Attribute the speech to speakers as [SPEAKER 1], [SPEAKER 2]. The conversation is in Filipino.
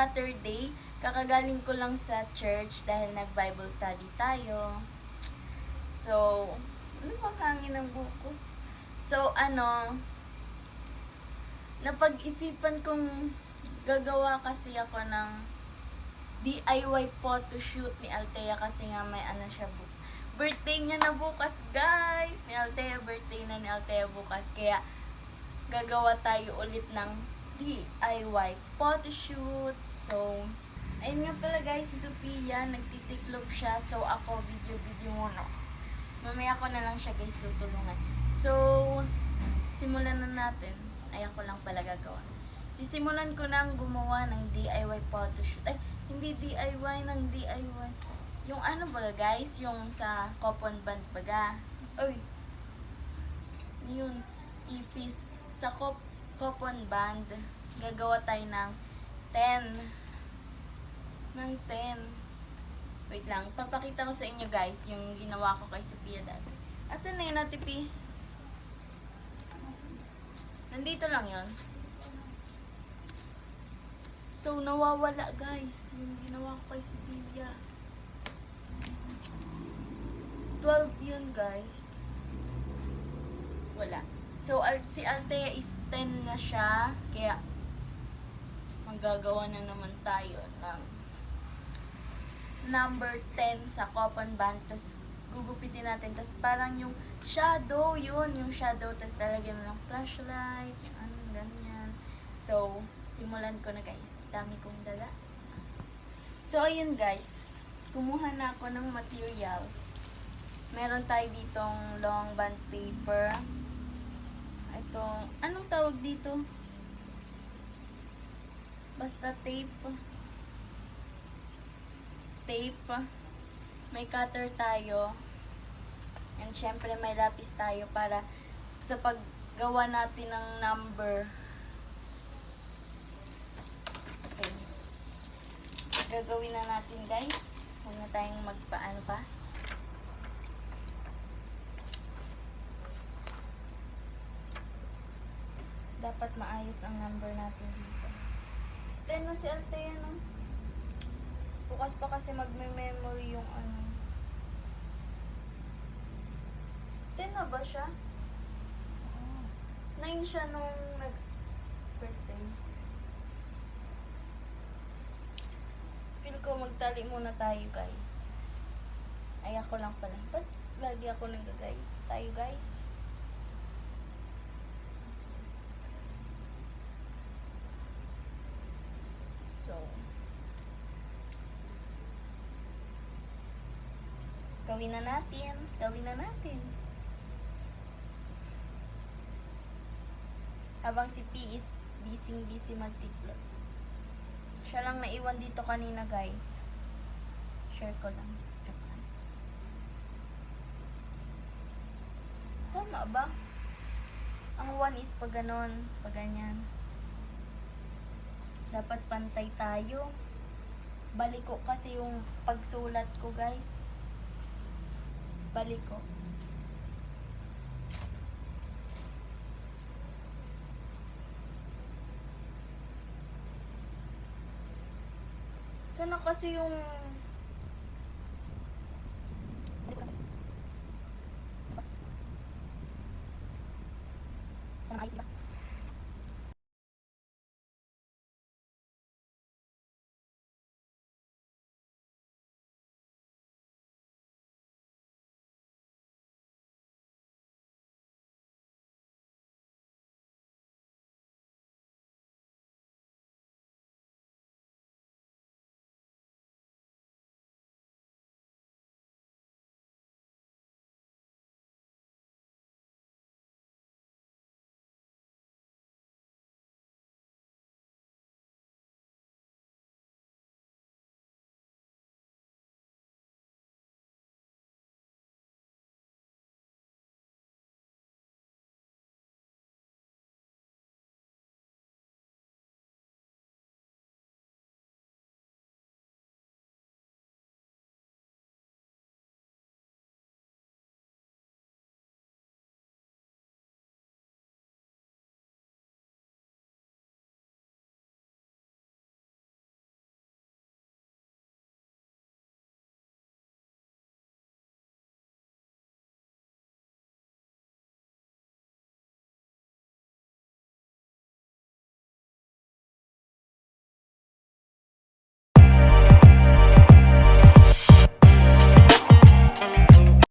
[SPEAKER 1] Saturday. Kakagaling ko lang sa church dahil nag-Bible study tayo. So, ano bang hangin ng buko? So, napag-isipan kong gagawa kasi ako ng DIY photoshoot ni Althea kasi nga may siya birthday niya na bukas, guys. Ni Althea, birthday na ni Althea bukas. Kaya, gagawa tayo ulit ng DIY photoshoot. So, ayun nga pala guys, si Sophia, nagtitiklop siya. So, ako, video muna. Mamaya ko na lang siya guys tutulungan. So, simulan na natin. Ay, ako lang pala gagawa. Sisimulan ko nang gumawa ng DIY photoshoot. Ay, hindi DIY, ng DIY. Yung ano ba guys, yung sa coupon band baga. Oy, yun, ipis. Sa coupon band, gagawa tayo ng 10. Ng 10. Wait lang, papakita ko sa inyo guys yung ginawa ko kay Sophia dati. Asan na yun na tipi? Nandito lang yun. So, nawawala guys yung ginawa ko kay Sophia. 12 yun guys. Wala. So, si Althea is 10 na siya. Kaya, magagawa na naman tayo ng number 10 sa coupon band. Tapos, gugupitin natin. Tapos, parang yung shadow, yun. Yung shadow. Tapos, lalagyan mo ng flashlight. Yung ano, ganyan. So, simulan ko na guys. Dami kong dala. So, ayun guys. Kumuha na ako ng materials. Meron tayo ditong long band paper. Itong, anong tawag dito? Basta tape. Tape. May cutter tayo. And syempre may lapis tayo para sa paggawa natin ng number. Okay. Gagawin na natin guys. Huwag na tayong magpaano pa. Dapat maayos ang number natin dito. 10 na si Althea, no? Bukas pa kasi magme-memory yung ano. 10 na ba siya? 9 siya nung nag-birthday. Feel ko magtali muna tayo, guys. Ay, ako lang pala. Ba't lagi ako nag-guys? Tayo, guys. So, gawin na natin. Gawin na natin. Habang si P is busy magtiklop. Siya lang naiwan dito kanina, guys. Share ko lang. Tama ba? Ang 1 is pag ganon, pag ganyan. Dapat pantay tayo. Baliko kasi yung pagsulat ko, guys. Baliko. Sana kasi yung